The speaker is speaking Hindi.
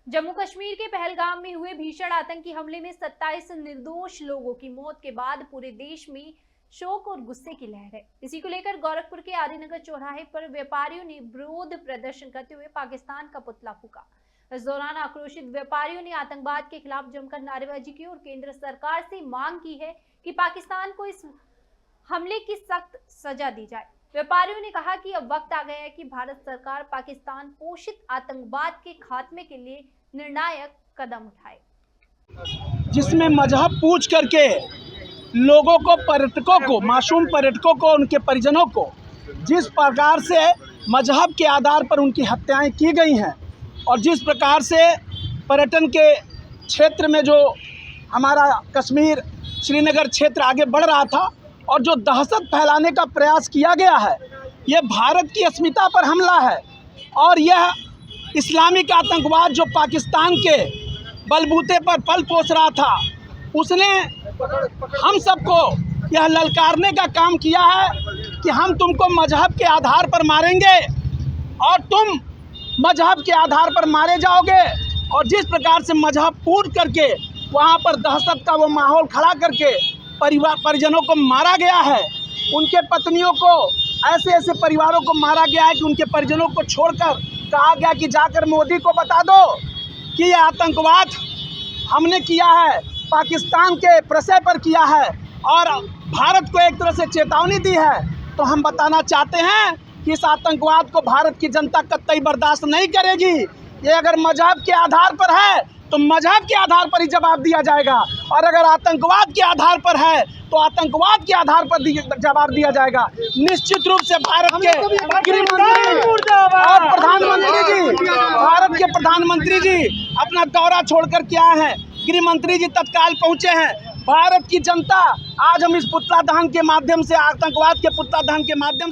जम्मू कश्मीर के पहलगाम में हुए भीषण आतंकी हमले में 27 निर्दोष लोगों की मौत के बाद पूरे देश में शोक और गुस्से की लहर है। इसी को लेकर गोरखपुर के आर्यनगर चौराहे पर व्यापारियों ने विरोध प्रदर्शन करते हुए पाकिस्तान का पुतला फूंका। इस दौरान आक्रोशित व्यापारियों ने आतंकवाद के खिलाफ जमकर नारेबाजी की और केंद्र सरकार से मांग की है कि पाकिस्तान को इस हमले की सख्त सजा दी जाए। व्यापारियों ने कहा कि अब वक्त आ गया है कि भारत सरकार पाकिस्तान पोषित आतंकवाद के खात्मे के लिए निर्णायक कदम उठाए, जिसमें मजहब पूछ करके लोगों को, पर्यटकों को, मासूम पर्यटकों को, उनके परिजनों को जिस प्रकार से मजहब के आधार पर उनकी हत्याएं की गई हैं और जिस प्रकार से पर्यटन के क्षेत्र में जो हमारा कश्मीर श्रीनगर क्षेत्र आगे बढ़ रहा था और जो दहशत फैलाने का प्रयास किया गया है, ये भारत की अस्मिता पर हमला है। और यह इस्लामिक आतंकवाद जो पाकिस्तान के बलबूते पर पल पोस रहा था, उसने हम सबको यह ललकारने का काम किया है कि हम तुमको मजहब के आधार पर मारेंगे और तुम मजहब के आधार पर मारे जाओगे। और जिस प्रकार से मजहब पूछ करके वहाँ पर दहशत का वो माहौल खड़ा करके परिजनों को मारा गया है, उनके पत्नियों को, ऐसे ऐसे परिवारों को मारा गया है कि उनके परिजनों को छोड़कर कहा गया कि जाकर मोदी को बता दो कि ये आतंकवाद हमने किया है, पाकिस्तान के प्रशय पर किया है और भारत को एक तरह से चेतावनी दी है। तो हम बताना चाहते हैं कि इस आतंकवाद को भारत की जनता कतई बर्दाश्त नहीं करेगी। ये अगर मजहब के आधार पर है तो मजहब के आधार पर ही जवाब दिया जाएगा, और अगर आतंकवाद के आधार पर है तो आतंकवाद के आधार पर जवाब दिया जाएगा। निश्चित रूप से भारत के गृह मंत्री और भारत के प्रधानमंत्री जी अपना दौरा छोड़कर के आए हैं। गृह मंत्री जी तत्काल पहुंचे हैं। भारत की जनता आज हम इस पुतला दहन के माध्यम से, आतंकवाद के पुतला दहन के माध्यम